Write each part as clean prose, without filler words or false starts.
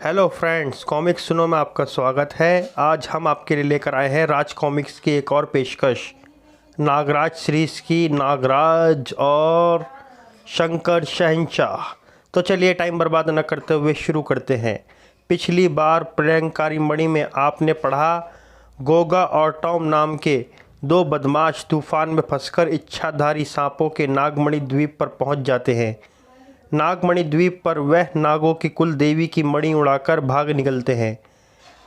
Hello friends, comics सुनो में आपका स्वागत है। आज हम आपके लिए लेकर आए हैं राज कॉमिक्स की एक और पेशकश, नागराज सीरीज़ की नागराज और शंकर शहंशाह। तो चलिए टाइम बर्बाद न करते हुए शुरू करते हैं। पिछली बार प्रलयंकारी मणि में आपने पढ़ा गोगा और टॉम नाम के दो बदमाश तूफान में फंसकर इच्छाधारी सांपों के नागमणि द्वीप पर पहुंच जाते हैं। नागमणि द्वीप पर वह नागों की कुल देवी की मणि उड़ाकर भाग निकलते हैं।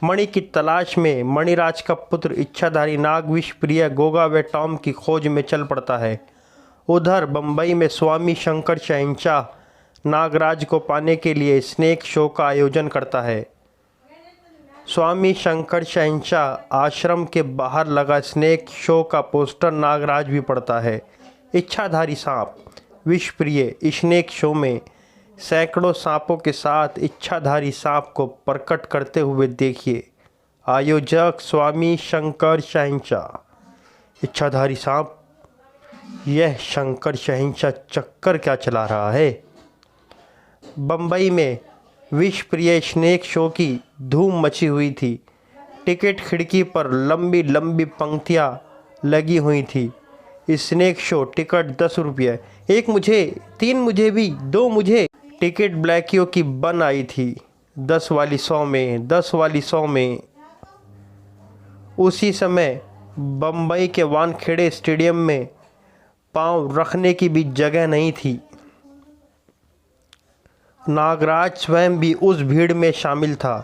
मणि की तलाश में मणिराज का पुत्र इच्छाधारी नाग विषप्रिय गोगा व टॉम की खोज में चल पड़ता है। उधर बंबई में स्वामी शंकर शहंशाह नागराज को पाने के लिए स्नेक शो का आयोजन करता है। स्वामी शंकर शहंशाह आश्रम के बाहर लगा स्नेक शो का पोस्टर नागराज भी पढ़ता है। इच्छाधारी सांप विषप्रिय स्नेक शो में सैकड़ों सांपों के साथ इच्छाधारी सांप को प्रकट करते हुए देखिए। आयोजक स्वामी शंकर शहंशाह। इच्छाधारी सांप, यह शंकर शहंशाह चक्कर क्या चला रहा है? बंबई में विषप्रिय स्नेक शो की धूम मची हुई थी। टिकट खिड़की पर लंबी लंबी पंक्तियां लगी हुई थी। स्नेक शो टिकट 10 रुपये, एक मुझे, 3 मुझे भी, 2 मुझे। टिकट ब्लैकियों की बन आई थी, 10 वाली 100 में, 10 वाली 100 में। उसी समय बम्बई के वानखेड़े स्टेडियम में पांव रखने की भी जगह नहीं थी। नागराज स्वयं भी उस भीड़ में शामिल था।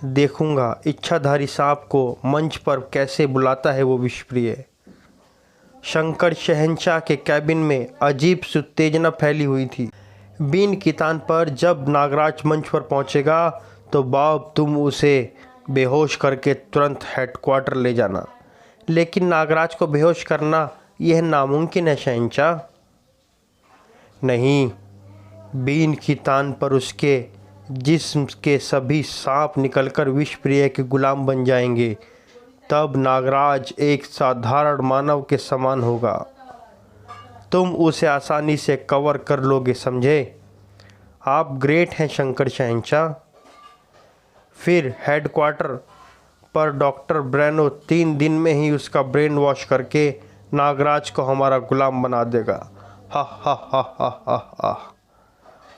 देखूंगा इच्छाधारी सांप को मंच पर कैसे बुलाता है वो विषप्रिय। शंकर शहंशाह के कैबिन में अजीब सी उत्तेजना फैली हुई थी। बीन की तान पर जब नागराज मंच पर पहुंचेगा तो बाब तुम उसे बेहोश करके तुरंत हेडक्वार्टर ले जाना। लेकिन नागराज को बेहोश करना यह नामुमकिन है शहंशाह। नहीं, बीन की तान पर उसके जिस्म के सभी सांप निकलकर विषप्रिय के गुलाम बन जाएंगे। तब नागराज एक साधारण मानव के समान होगा। तुम उसे आसानी से कवर कर लोगे, समझे? आप ग्रेट हैं शंकर शहंशाह। फिर हेडक्वार्टर पर डॉक्टर ब्रेनो 3 दिन में ही उसका ब्रेन वॉश करके नागराज को हमारा गुलाम बना देगा। हा हा हा हा हा हा।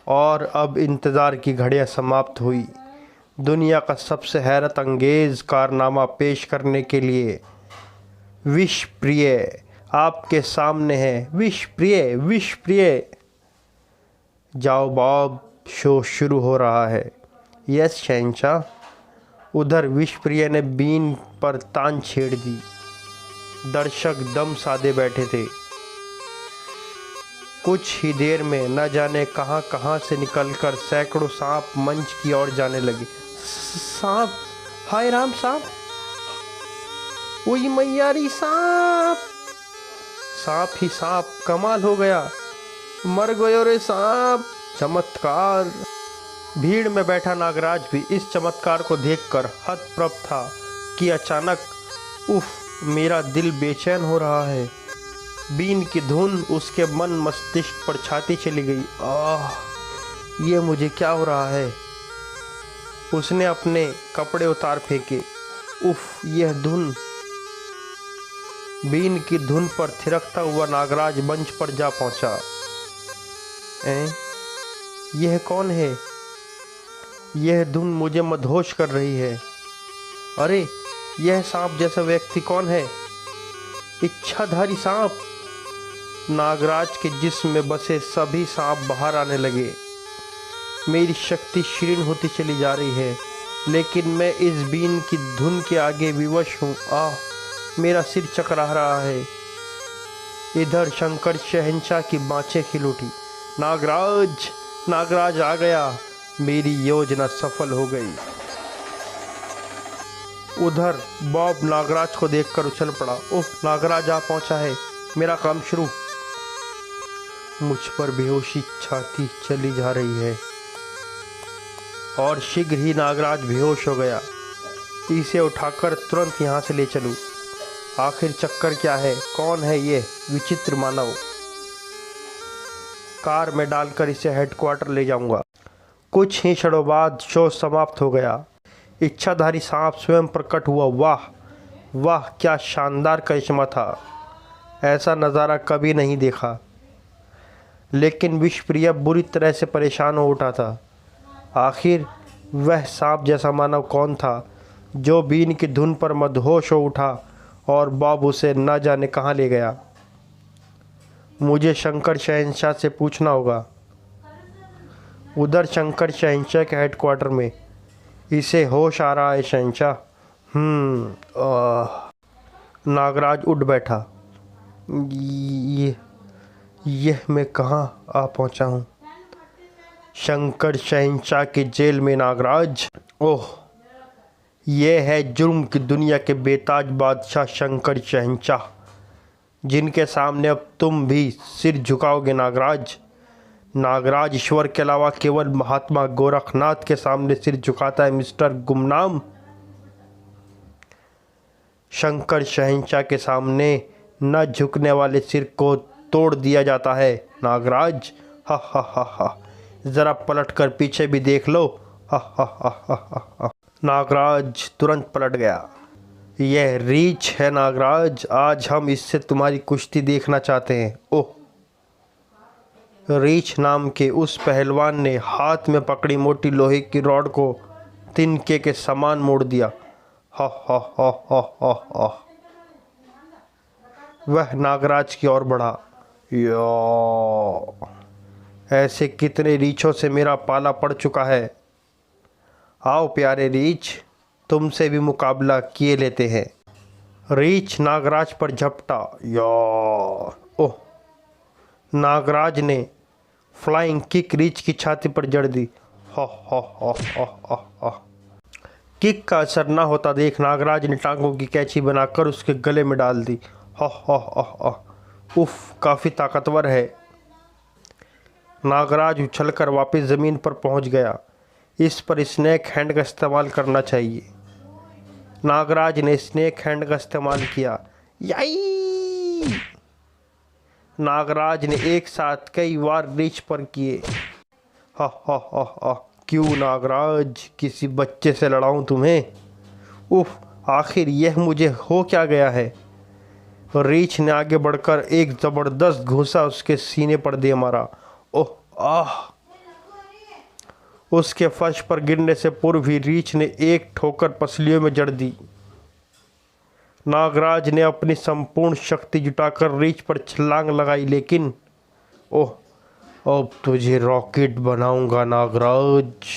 और अब इंतज़ार की घड़ियां समाप्त हुई। दुनिया का सबसे हैरत अंगेज़ कारनामा पेश करने के लिए विषप्रिय आपके सामने है। विषप्रिय, विषप्रिय। जाओ बॉब, शो शुरू हो रहा है। यस शहंशाह। उधर विषप्रिय ने बीन पर तान छेड़ दी। दर्शक दम साधे बैठे थे। कुछ ही देर में न जाने कहां कहां से निकलकर सैकड़ों सांप मंच की ओर जाने लगे। सांप, हाय राम सांप, वही मैयारी सांप। सांप ही सांप, कमाल हो गया, मर गयो रे सांप, चमत्कार। भीड़ में बैठा नागराज भी इस चमत्कार को देखकर हतप्रभ था कि अचानक उफ, मेरा दिल बेचैन हो रहा है। बीन की धुन उसके मन मस्तिष्क पर छाती चली गई। आह, ये मुझे क्या हो रहा है? उसने अपने कपड़े उतार फेंके। उफ, यह धुन। बीन की धुन पर थिरकता हुआ नागराज मंच पर जा पहुंचा। यह कौन है? यह धुन मुझे मदहोश कर रही है। अरे, यह सांप जैसा व्यक्ति कौन है? इच्छाधारी सांप। नागराज के जिस्म में बसे सभी सांप बाहर आने लगे। मेरी शक्ति क्षीण होती चली जा रही है, लेकिन मैं इस बीन की धुन के आगे विवश हूँ। आह, मेरा सिर चकरा रहा है। इधर शंकर शहंशाह की बाँछें खिल उठी। नागराज, नागराज आ गया। मेरी योजना सफल हो गई। उधर बॉब नागराज को देखकर उछल पड़ा। ओह, नागराज आ पहुंचा है, मेरा काम शुरू। मुझ पर बेहोशी छाती चली जा रही है और शीघ्र ही नागराज बेहोश हो गया। इसे उठाकर तुरंत यहाँ से ले चलूँ। आखिर चक्कर क्या है? कौन है ये विचित्र मानव? कार में डालकर इसे हेडक्वार्टर ले जाऊंगा। कुछ ही क्षणों बाद शो समाप्त हो गया। इच्छाधारी सांप स्वयं प्रकट हुआ। वाह वाह, क्या शानदार करिश्मा था। ऐसा नज़ारा कभी नहीं देखा। लेकिन विषप्रिय बुरी तरह से परेशान हो उठा था। आखिर वह सांप जैसा मानव कौन था जो बीन की धुन पर मदहोश हो उठा और बॉब उसे न जाने कहाँ ले गया। मुझे शंकर शहंशाह से पूछना होगा। उधर शंकर शहंशाह के हेडक्वार्टर में। इसे होश आ रहा है शहंशाह। नागराज उठ बैठा। यह मैं कहाँ आ पहुँचा हूँ? शंकर शहंशाह की जेल में नागराज। ओह, ये है जुर्म की दुनिया के बेताज बादशाह शंकर शहंशाह, जिनके सामने अब तुम भी सिर झुकाओगे नागराज। नागराज ईश्वर के अलावा केवल महात्मा गोरखनाथ के सामने सिर झुकाता है मिस्टर गुमनाम। शंकर शहंशाह के सामने न झुकने वाले सिर को तोड़ दिया जाता है नागराज। हा हा हा हा, जरा पलट कर पीछे भी देख लो। हा हा हा हा हा। नागराज तुरंत पलट गया। यह रीछ है नागराज, आज हम इससे तुम्हारी कुश्ती देखना चाहते हैं। ओह, रीछ नाम के उस पहलवान ने हाथ में पकड़ी मोटी लोहे की रॉड को तिनके के समान मोड़ दिया। हा हा हा हा हा हा। वह नागराज की ओर बढ़ा। या, ऐसे कितने रीछों से मेरा पाला पड़ चुका है। आओ प्यारे रीछ, तुमसे भी मुकाबला किए लेते हैं। रीछ नागराज पर झपटा। या, ओह, नागराज ने फ्लाइंग किक रीछ की छाती पर जड़ दी। हा हा हा हा हा हा। किक का असर ना होता देख नागराज ने टांगों की कैंची बनाकर उसके गले में डाल दी। हा हा हा हा। उफ, काफ़ी ताकतवर है। नागराज उछलकर वापस ज़मीन पर पहुंच गया। इस पर स्नेक हैंड का इस्तेमाल करना चाहिए। नागराज ने स्नेक हैंड का इस्तेमाल किया। याई! नागराज ने एक साथ कई बार रीछ पर किए। हा हा हा हा। क्यों नागराज, किसी बच्चे से लड़ाऊं तुम्हें? उफ, आखिर यह मुझे हो क्या गया है? रीछ ने आगे बढ़कर एक ज़बरदस्त घूंसा उसके सीने पर दे मारा। ओह आह! उसके फर्श पर गिरने से पूर्व ही रीछ ने एक ठोकर पसलियों में जड़ दी। नागराज ने अपनी संपूर्ण शक्ति जुटाकर रीछ पर छलांग लगाई, लेकिन ओह, अब तुझे रॉकेट बनाऊंगा नागराज।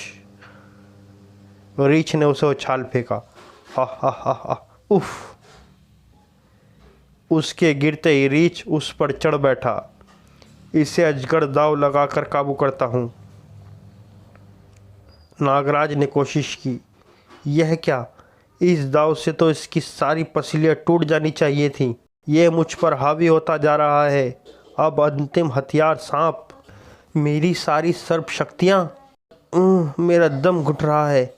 रीछ ने उसे उछाल फेंका। हा हा हा हा। उफ! उसके गिरते ही रीछ उस पर चढ़ बैठा। इसे अजगर दाव लगाकर काबू करता हूँ। नागराज ने कोशिश की। यह क्या, इस दाव से तो इसकी सारी पसलियाँ टूट जानी चाहिए थी। यह मुझ पर हावी होता जा रहा है। अब अंतिम हथियार सांप। मेरी सारी सर्प शक्तियाँ। मेरा दम घुट रहा है।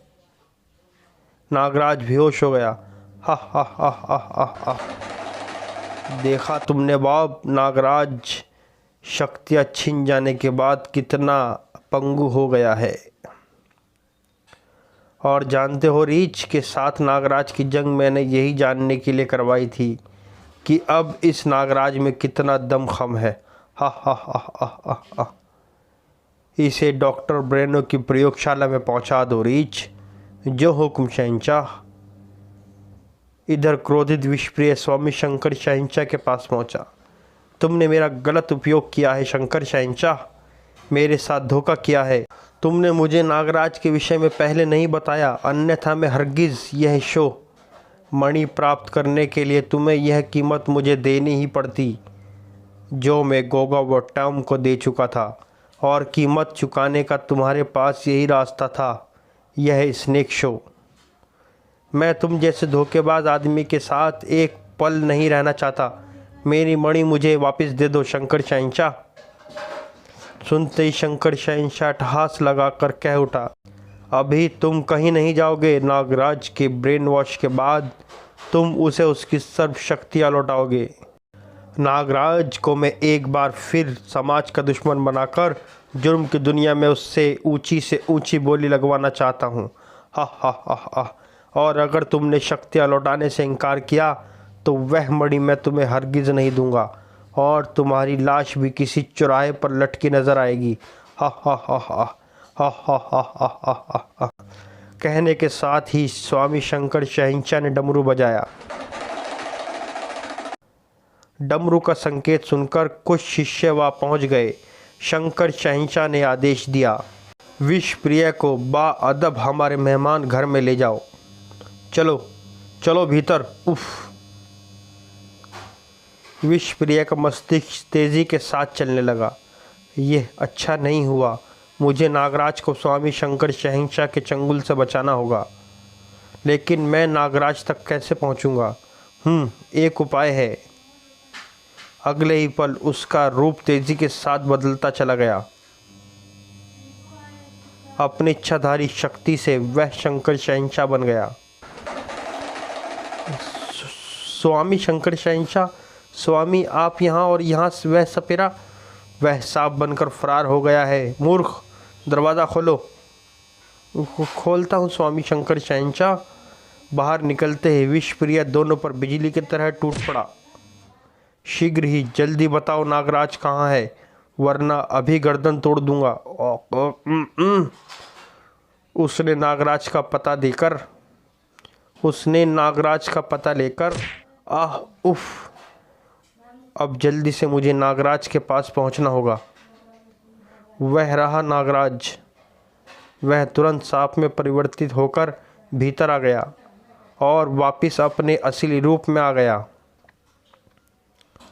नागराज बेहोश हो गया। हा हा हा हा हा हा। देखा तुमने बॉब, नागराज शक्तियाँ छिन जाने के बाद कितना पंगु हो गया है। और जानते हो रीछ के साथ नागराज की जंग मैंने यही जानने के लिए करवाई थी कि अब इस नागराज में कितना दमखम है। हा हा हा हा हा हा। इसे डॉक्टर ब्रेनो की प्रयोगशाला में पहुंचा दो रीछ। जो हुक्म शहंशाह। इधर क्रोधित विषप्रिय स्वामी शंकर शहंशाह के पास पहुंचा। तुमने मेरा गलत उपयोग किया है शंकर शहंशाह, मेरे साथ धोखा किया है। तुमने मुझे नागराज के विषय में पहले नहीं बताया, अन्यथा मैं हरगिज़ यह शो मणि प्राप्त करने के लिए तुम्हें यह कीमत मुझे देनी ही पड़ती जो मैं गोगा व टॉम को दे चुका था। और कीमत चुकाने का तुम्हारे पास यही रास्ता था, यह स्नेक शो। मैं तुम जैसे धोखेबाज आदमी के साथ एक पल नहीं रहना चाहता। मेरी मणि मुझे वापस दे दो शंकर शहंशाह। सुनते ही शंकर शहंशाह ठहास लगाकर कह उठा, अभी तुम कहीं नहीं जाओगे। नागराज के ब्रेन वॉश के बाद तुम उसे उसकी सर्व शक्तियाँ लौटाओगे। नागराज को मैं एक बार फिर समाज का दुश्मन बनाकर जुर्म की दुनिया में उससे ऊंची से ऊंची बोली लगवाना चाहता हूँ। हा हा हा हा। और अगर तुमने शक्तियाँ लौटाने से इनकार किया तो वह मणि मैं तुम्हें हरगिज़ नहीं दूंगा और तुम्हारी लाश भी किसी चौराहे पर लटकी नजर आएगी। हा हा हा हा हा हा हा हा हा हा हा। कहने के साथ ही स्वामी शंकर शहंशाह ने डमरू बजाया। डमरू का संकेत सुनकर कुछ शिष्य वहां पहुंच गए। शंकर शहंशाह ने आदेश दिया, विषप्रिय को बाअदब हमारे मेहमान घर में ले जाओ। चलो चलो भीतर। उफ। विषप्रिय का मस्तिष्क तेजी के साथ चलने लगा। यह अच्छा नहीं हुआ। मुझे नागराज को स्वामी शंकर शहंशाह के चंगुल से बचाना होगा, लेकिन मैं नागराज तक कैसे पहुंचूंगा? एक उपाय है। अगले ही पल उसका रूप तेजी के साथ बदलता चला गया। अपनी इच्छाधारी शक्ति से वह शंकर शहंशाह बन गया। स्वामी शंकर शहंशाह, स्वामी आप यहाँ, और यहाँ वह सपेरा, वह सांप बनकर फरार हो गया है। मूर्ख, दरवाज़ा खोलो। खोलता हूँ स्वामी शंकर शहंशाह। बाहर निकलते ही विषप्रिय दोनों पर बिजली की तरह टूट पड़ा। शीघ्र ही, जल्दी बताओ नागराज कहाँ है, वरना अभी गर्दन तोड़ दूंगा। उसने नागराज का पता लेकर आह उफ, अब जल्दी से मुझे नागराज के पास पहुंचना होगा। वह रहा नागराज। वह तुरंत सांप में परिवर्तित होकर भीतर आ गया और वापस अपने असली रूप में आ गया।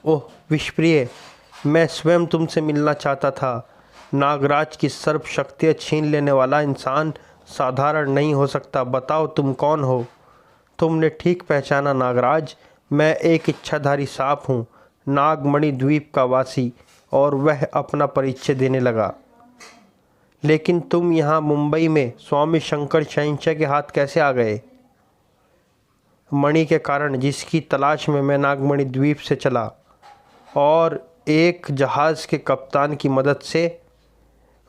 ओह विषप्रिय, मैं स्वयं तुमसे मिलना चाहता था। नागराज की सर्व शक्तियाँ छीन लेने वाला इंसान साधारण नहीं हो सकता। बताओ तुम कौन हो? तुमने ठीक पहचाना नागराज, मैं एक इच्छाधारी सांप हूँ, नागमणि द्वीप का वासी। और वह अपना परिचय देने लगा। लेकिन तुम यहाँ मुंबई में स्वामी शंकर शहंशाह के हाथ कैसे आ गए? मणि के कारण, जिसकी तलाश में मैं नागमणि द्वीप से चला और एक जहाज़ के कप्तान की मदद से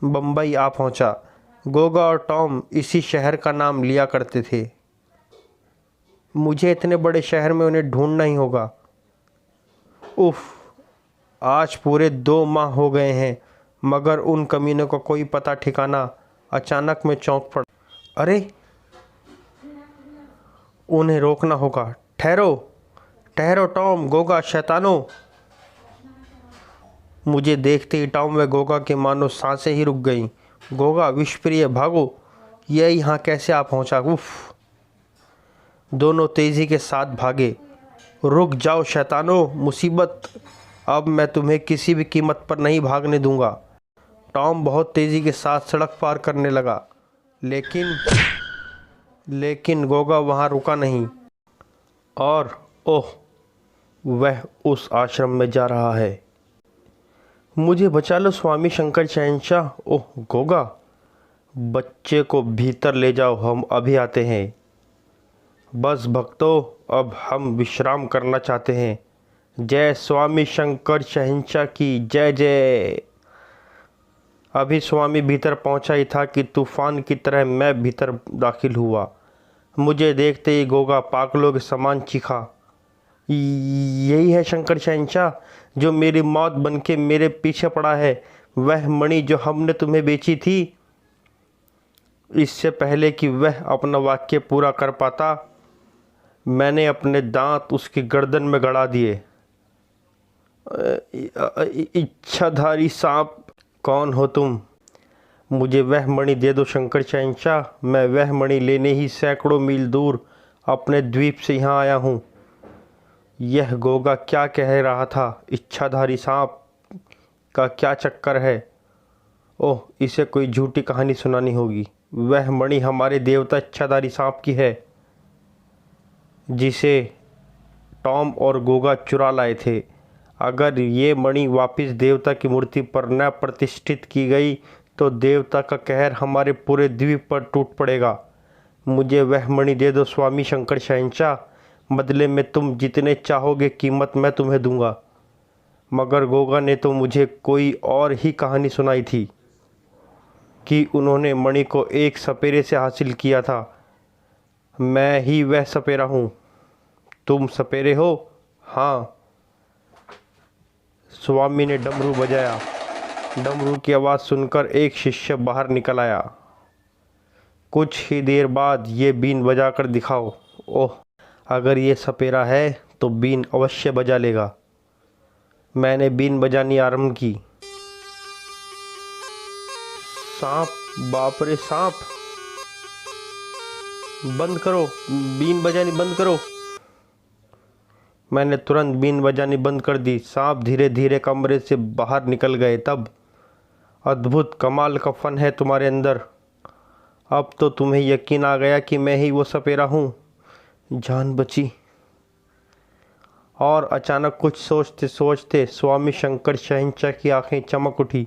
बम्बई आ पहुंचा। गोगा और टॉम इसी शहर का नाम लिया करते थे। मुझे इतने बड़े शहर में उन्हें ढूंढना ही होगा। उफ, आज पूरे 2 माह हो गए हैं, मगर उन कमीनों का कोई पता ठिकाना। अचानक मैं चौंक पड़ा। अरे, उन्हें रोकना होगा। ठहरो ठहरो टॉम, गोगा, शैतानों। मुझे देखते ही टॉम व गोगा के मानो सांसें ही रुक गईं। गोगा, विषप्रिय, भागो, यह यहाँ कैसे आ पहुँचा? उफ। दोनों तेजी के साथ भागे। रुक जाओ शैतानों, मुसीबत, अब मैं तुम्हें किसी भी कीमत पर नहीं भागने दूंगा। टॉम बहुत तेजी के साथ सड़क पार करने लगा, लेकिन गोगा वहाँ रुका नहीं। और ओह, वह उस आश्रम में जा रहा है। मुझे बचा लो स्वामी शंकर शहंशाह। ओह गोगा, बच्चे को भीतर ले जाओ, हम अभी आते हैं। बस भक्तों, अब हम विश्राम करना चाहते हैं। जय स्वामी शंकर शहंशाह की जय जय। अभी स्वामी भीतर पहुंचा ही था कि तूफान की तरह मैं भीतर दाखिल हुआ। मुझे देखते ही गोगा पागलों के समान चीखा, यही है शंकर शहंशाह जो मेरी मौत बनके मेरे पीछे पड़ा है, वह मणि जो हमने तुम्हें बेची थी। इससे पहले कि वह अपना वाक्य पूरा कर पाता, मैंने अपने दांत उसकी गर्दन में गड़ा दिए। इच्छाधारी सांप, कौन हो तुम? मुझे वह मणि दे दो शंकर शहंशाह। मैं वह मणि लेने ही सैकड़ों मील दूर अपने द्वीप से यहाँ आया हूँ। यह गोगा क्या कह रहा था? इच्छाधारी सांप का क्या चक्कर है? ओह, इसे कोई झूठी कहानी सुनानी होगी। वह मणि हमारे देवता इच्छाधारी सांप की है, जिसे टॉम और गोगा चुरा लाए थे। अगर ये मणि वापस देवता की मूर्ति पर न प्रतिष्ठित की गई तो देवता का कहर हमारे पूरे द्वीप पर टूट पड़ेगा। मुझे वह मणि दे दो स्वामी शंकर शहंशाह, बदले में तुम जितने चाहोगे कीमत मैं तुम्हें दूंगा। मगर गोगा ने तो मुझे कोई और ही कहानी सुनाई थी कि उन्होंने मणि को एक सपेरे से हासिल किया था। मैं ही वह सपेरा हूँ। तुम सपेरे हो? हाँ। स्वामी ने डमरू बजाया। डमरू की आवाज़ सुनकर एक शिष्य बाहर निकल आया। कुछ ही देर बाद ये बीन बजाकर दिखाओ। ओह, अगर ये सपेरा है तो बीन अवश्य बजा लेगा। मैंने बीन बजानी आरंभ की। सांप, बाप रे सांप! बंद करो, बीन बजानी बंद करो। मैंने तुरंत बीन बजानी बंद कर दी। सांप धीरे धीरे कमरे से बाहर निकल गए। तब अद्भुत कमाल का फन है तुम्हारे अंदर। अब तो तुम्हें यकीन आ गया कि मैं ही वो सपेरा हूँ। जान बची। और अचानक कुछ सोचते सोचते स्वामी शंकर शहंशाह की आंखें चमक उठी।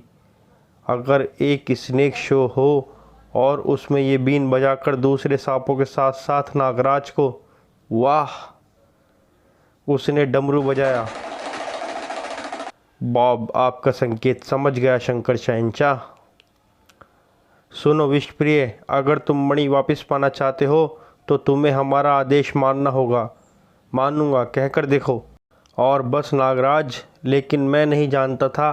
अगर एक स्नेक शो हो और उसमें ये बीन बजाकर दूसरे सांपों के साथ साथ नागराज को, वाह! उसने डमरू बजाया। बॉब आपका संकेत समझ गया शंकर शहंशाह। सुनो विषप्रिय, अगर तुम मणि वापस पाना चाहते हो तो तुम्हें हमारा आदेश मानना होगा। मानूंगा कहकर देखो। और बस नागराज, लेकिन मैं नहीं जानता था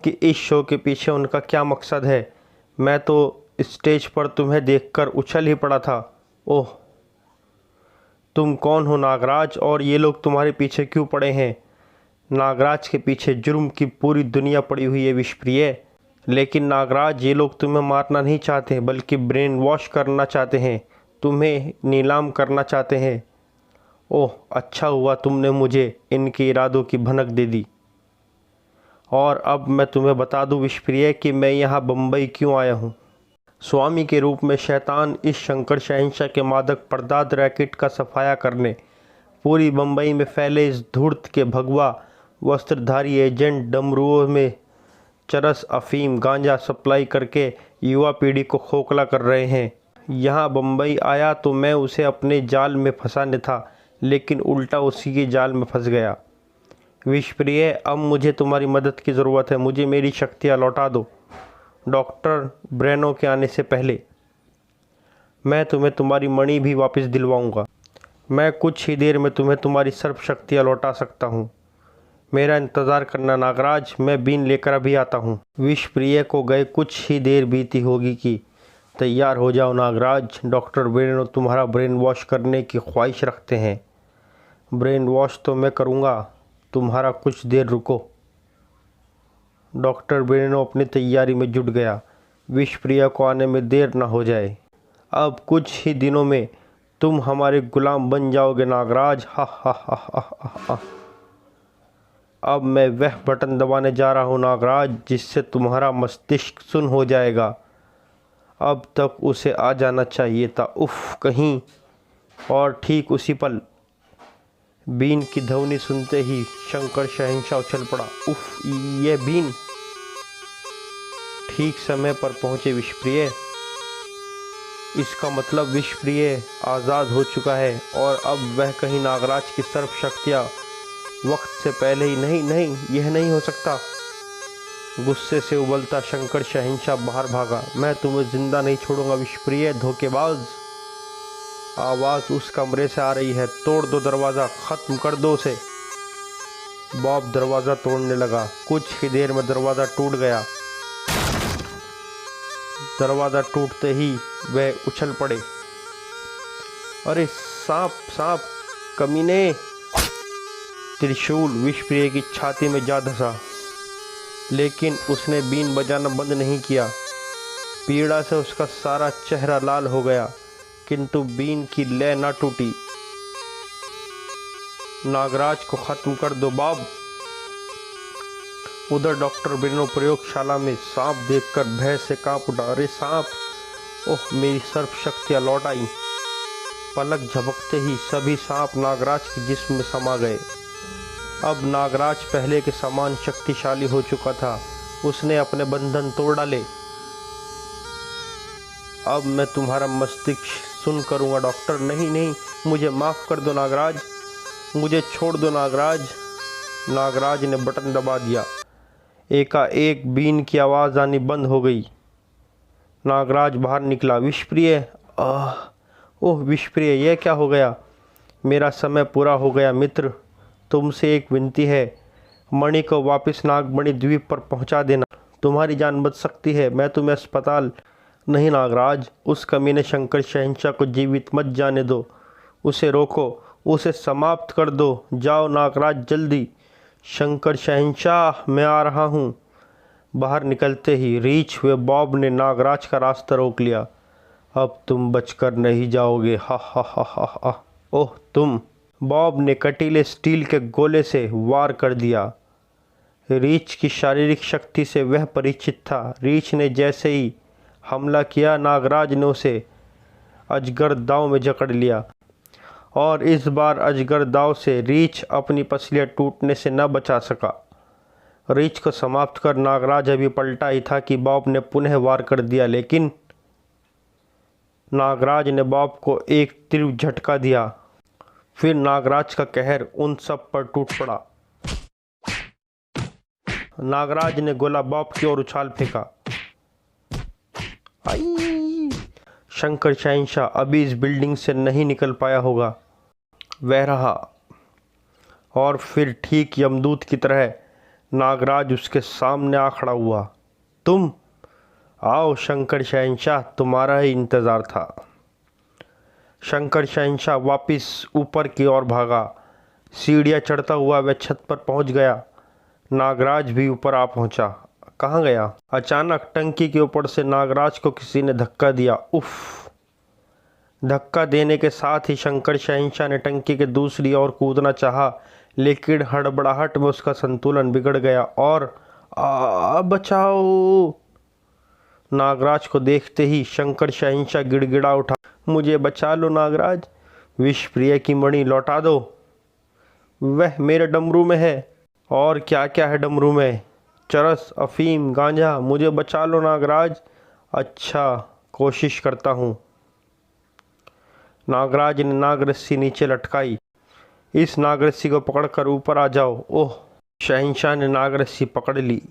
कि इस शो के पीछे उनका क्या मकसद है। मैं तो स्टेज पर तुम्हें देखकर उछल ही पड़ा था। ओह, तुम कौन हो नागराज, और ये लोग तुम्हारे पीछे क्यों पड़े हैं? नागराज के पीछे जुर्म की पूरी दुनिया पड़ी हुई है विषप्रिय। लेकिन नागराज, ये लोग तुम्हें मारना नहीं चाहते बल्कि ब्रेन वॉश करना चाहते हैं। तुम्हें नीलाम करना चाहते हैं। ओह, अच्छा हुआ तुमने मुझे इनके इरादों की भनक दे दी। और अब मैं तुम्हें बता दूं विषप्रिय कि मैं यहाँ बम्बई क्यों आया हूँ। स्वामी के रूप में शैतान इस शंकर शहंशाह के मादक पदार्थ रैकेट का सफाया करने पूरी बम्बई में फैले इस धूर्त के भगवा वस्त्रधारी एजेंट डमरुओं में चरस, अफीम, गांजा सप्लाई करके युवा पीढ़ी को खोखला कर रहे हैं। यहाँ बम्बई आया तो मैं उसे अपने जाल में फंसाने था, लेकिन उल्टा उसी के जाल में फंस गया। विषप्रिय, अब मुझे तुम्हारी मदद की ज़रूरत है। मुझे मेरी शक्तियाँ लौटा दो। डॉक्टर ब्रेनो के आने से पहले मैं तुम्हें तुम्हारी मणि भी वापस दिलवाऊंगा। मैं कुछ ही देर में तुम्हें तुम्हारी सर्व शक्तियाँ लौटा सकता हूँ। मेरा इंतज़ार करना नागराज, मैं बीन लेकर अभी आता हूँ। विषप्रिय को गए कुछ ही देर बीती होगी कि तैयार हो जाओ नागराज, डॉक्टर ब्रेनो तुम्हारा ब्रेन वॉश करने की ख्वाहिश रखते हैं। ब्रेन वॉश तो मैं करूँगा, तुम्हारा कुछ देर रुको। डॉक्टर ब्रेनो अपनी तैयारी में जुट गया। विषप्रिय को आने में देर न हो जाए। अब कुछ ही दिनों में तुम हमारे गुलाम बन जाओगे नागराज। हा हा हा हा हा हा। अब मैं वह बटन दबाने जा रहा हूँ नागराज जिससे तुम्हारा मस्तिष्क सुन्न हो जाएगा। अब तक उसे आ जाना चाहिए था। उफ कहीं। और ठीक उसी पल बीन की ध्वनि सुनते ही शंकर शहंशाह उछल पड़ा। उफ, ये बीन! ठीक समय पर पहुंचे विषप्रिय। इसका मतलब विषप्रिय आज़ाद हो चुका है और अब वह कहीं नागराज की सर्व शक्तियाँ वक्त से पहले ही नहीं, यह नहीं हो सकता। गुस्से से उबलता शंकर शहंशाह बाहर भागा। मैं तुम्हें जिंदा नहीं छोड़ूंगा विषप्रिय, धोखेबाज! आवाज़ उस कमरे से आ रही है। तोड़ दो दरवाज़ा, ख़त्म कर दो उसे। बॉब दरवाज़ा तोड़ने लगा। कुछ ही देर में दरवाज़ा टूट गया। दरवाज़ा टूटते ही वह उछल पड़े। अरे सांप, सांप, कमीने! त्रिशूल विषप्रिय की छाती में जा धंसा, लेकिन उसने बीन बजाना बंद नहीं किया। पीड़ा से उसका सारा चेहरा लाल हो गया, किंतु बीन की लय न टूटी। नागराज को खत्म कर दो बॉब। उधर डॉक्टर ब्रेनो प्रयोगशाला में सांप देखकर भय से कांप उठा। अरे सांप! ओह, मेरी सर्व शक्तियाँ लौट आई। पलक झपकते ही सभी सांप नागराज के जिस्म में समा गए। अब नागराज पहले के समान शक्तिशाली हो चुका था। उसने अपने बंधन तोड़ डाले। अब मैं तुम्हारा मस्तिष्क सुन करूँगा डॉक्टर। नहीं, मुझे माफ़ कर दो नागराज, मुझे छोड़ दो नागराज। नागराज ने बटन दबा दिया। एकाएक बीन की आवाज़ आनी बंद हो गई। नागराज बाहर निकला। विषप्रिय, ओह विषप्रिय, यह क्या हो गया? मेरा समय पूरा हो गया मित्र। तुमसे एक विनती है, मणि को वापस नागमणि द्वीप पर पहुंचा देना। तुम्हारी जान बच सकती है। मैं तुम्हें अस्पताल। नहीं नागराज, उस कमीने शंकर शहंशाह को जीवित मत जाने दो। उसे रोको, उसे समाप्त कर दो। जाओ नागराज, जल्दी। शंकर शहंशाह, मैं आ रहा हूँ। बाहर निकलते ही रीछ हुए बॉब ने नागराज का रास्ता रोक लिया। अब तुम बचकर नहीं जाओगे, हा हा हा हा हा। ओह तुम! बॉब ने कटीले स्टील के गोले से वार कर दिया। रीछ की शारीरिक शक्ति से वह परिचित था। रीछ ने जैसे ही हमला किया, नागराज ने उसे अजगर दांव में जकड़ लिया और इस बार अजगर दांव से रीछ अपनी पसलियां टूटने से न बचा सका। रीछ को समाप्त कर नागराज अभी पलटा ही था कि बॉब ने पुनः वार कर दिया, लेकिन नागराज ने बॉब को एक तीव्र झटका दिया। फिर नागराज का कहर उन सब पर टूट पड़ा। नागराज ने गोला बॉब की ओर उछाल फेंका। आई! शंकर शहंशाह अभी इस बिल्डिंग से नहीं निकल पाया होगा। वह रहा और फिर ठीक यमदूत की तरह नागराज उसके सामने आ खड़ा हुआ। तुम आओ शंकर शहंशाह, तुम्हारा ही इंतज़ार था। शंकर शहंशाह वापस ऊपर की ओर भागा। सीढ़ियाँ चढ़ता हुआ वह छत पर पहुंच गया। नागराज भी ऊपर आ पहुंचा। कहाँ गया? अचानक टंकी के ऊपर से नागराज को किसी ने धक्का दिया। उफ! धक्का देने के साथ ही शंकर शहंशाह ने टंकी के दूसरी ओर कूदना चाहा, लेकिन हड़बड़ाहट में उसका संतुलन बिगड़ गया और बचाओ! नागराज को देखते ही शंकर शहंशाह गिड़गिड़ा उठा। मुझे बचा लो नागराज, विषप्रिय की मणि लौटा दो। वह मेरे डमरू में है। और क्या क्या है डमरू में? चरस, अफीम, गांजा। मुझे बचा लो नागराज। अच्छा, कोशिश करता हूँ। नागराज ने नागरस्सी नीचे लटकाई। इस नागरस्सी को पकड़कर ऊपर आ जाओ। ओह! शहंशाह ने नागरस्सी पकड़ ली।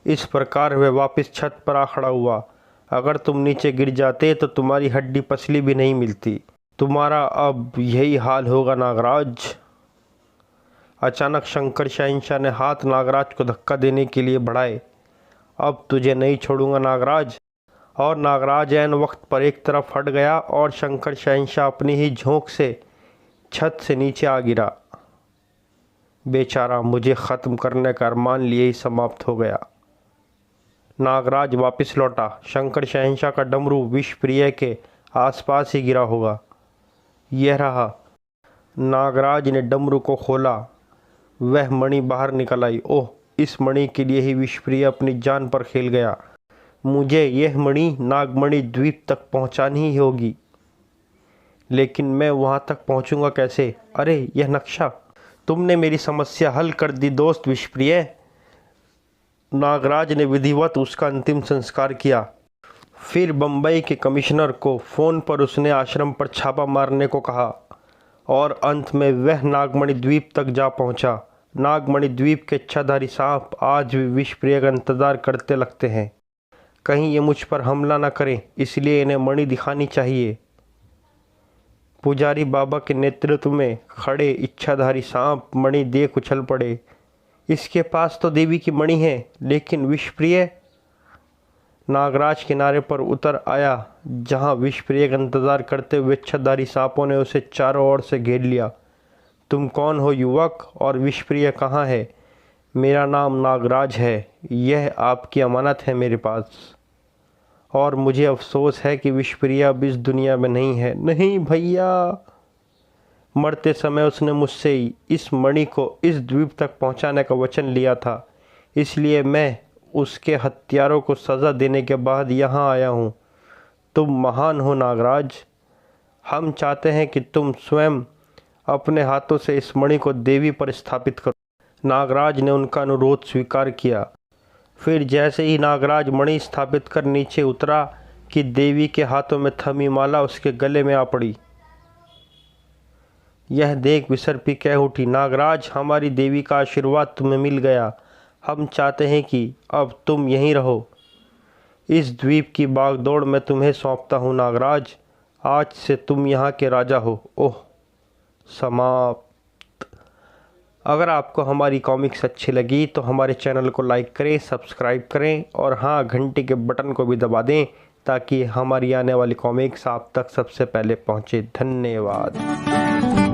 इस प्रकार वह वापस छत पर आ खड़ा हुआ। अगर तुम नीचे गिर जाते तो तुम्हारी हड्डी पसली भी नहीं मिलती। तुम्हारा अब यही हाल होगा नागराज। अचानक शंकर शहंशाह ने हाथ नागराज को धक्का देने के लिए बढ़ाए। अब तुझे नहीं छोड़ूंगा नागराज। और नागराज ऐन वक्त पर एक तरफ हट गया और शंकर शहंशाह अपनी ही झोंक से छत से नीचे आ गिरा। बेचारा, मुझे ख़त्म करने का अरमान लिए ही समाप्त हो गया। नागराज वापस लौटा। शंकर शहंशाह का डमरू विषप्रिय के आसपास ही गिरा होगा। यह रहा। नागराज ने डमरू को खोला। वह मणि बाहर निकल आई। ओह! इस मणि के लिए ही विषप्रिय अपनी जान पर खेल गया। मुझे यह मणि नागमणि द्वीप तक पहुंचानी ही होगी, लेकिन मैं वहां तक पहुंचूंगा कैसे? अरे यह नक्शा! तुमने मेरी समस्या हल कर दी दोस्त विषप्रिय। नागराज ने विधिवत उसका अंतिम संस्कार किया। फिर बम्बई के कमिश्नर को फ़ोन पर उसने आश्रम पर छापा मारने को कहा और अंत में वह नागमणि द्वीप तक जा पहुंचा। नागमणि द्वीप के इच्छाधारी सांप आज भी विषप्रिय का इंतज़ार करते लगते हैं। कहीं ये मुझ पर हमला न करें, इसलिए इन्हें मणि दिखानी चाहिए। पुजारी बाबा के नेतृत्व में खड़े इच्छाधारी सांप मणि देख उछल पड़े। इसके पास तो देवी की मणि है, लेकिन विषप्रिय? नागराज किनारे पर उतर आया, जहां विषप्रिय का इंतजार करते हुए इच्छाधारी सांपों ने उसे चारों ओर से घेर लिया। तुम कौन हो युवक, और विषप्रिय कहाँ है? मेरा नाम नागराज है। यह आपकी अमानत है मेरे पास। और मुझे अफसोस है कि विषप्रिय अब इस दुनिया में नहीं है। नहीं भैया! मरते समय उसने मुझसे इस मणि को इस द्वीप तक पहुंचाने का वचन लिया था, इसलिए मैं उसके हत्यारों को सज़ा देने के बाद यहाँ आया हूँ। तुम महान हो नागराज। हम चाहते हैं कि तुम स्वयं अपने हाथों से इस मणि को देवी पर स्थापित करो। नागराज ने उनका अनुरोध स्वीकार किया। फिर जैसे ही नागराज मणि स्थापित कर नीचे उतरा कि देवी के हाथों में थमी माला उसके गले में आ पड़ी। यह देख विसर्पी कह उठी, नागराज, हमारी देवी का आशीर्वाद तुम्हें मिल गया। हम चाहते हैं कि अब तुम यहीं रहो। इस द्वीप की बागडोर मैं तुम्हें सौंपता हूँ नागराज। आज से तुम यहाँ के राजा हो। ओह, समाप्त। अगर आपको हमारी कॉमिक्स अच्छी लगी तो हमारे चैनल को लाइक करें, सब्सक्राइब करें और हाँ, घंटी के बटन को भी दबा दें ताकि हमारी आने वाली कॉमिक्स आप तक सबसे पहले पहुँचे। धन्यवाद।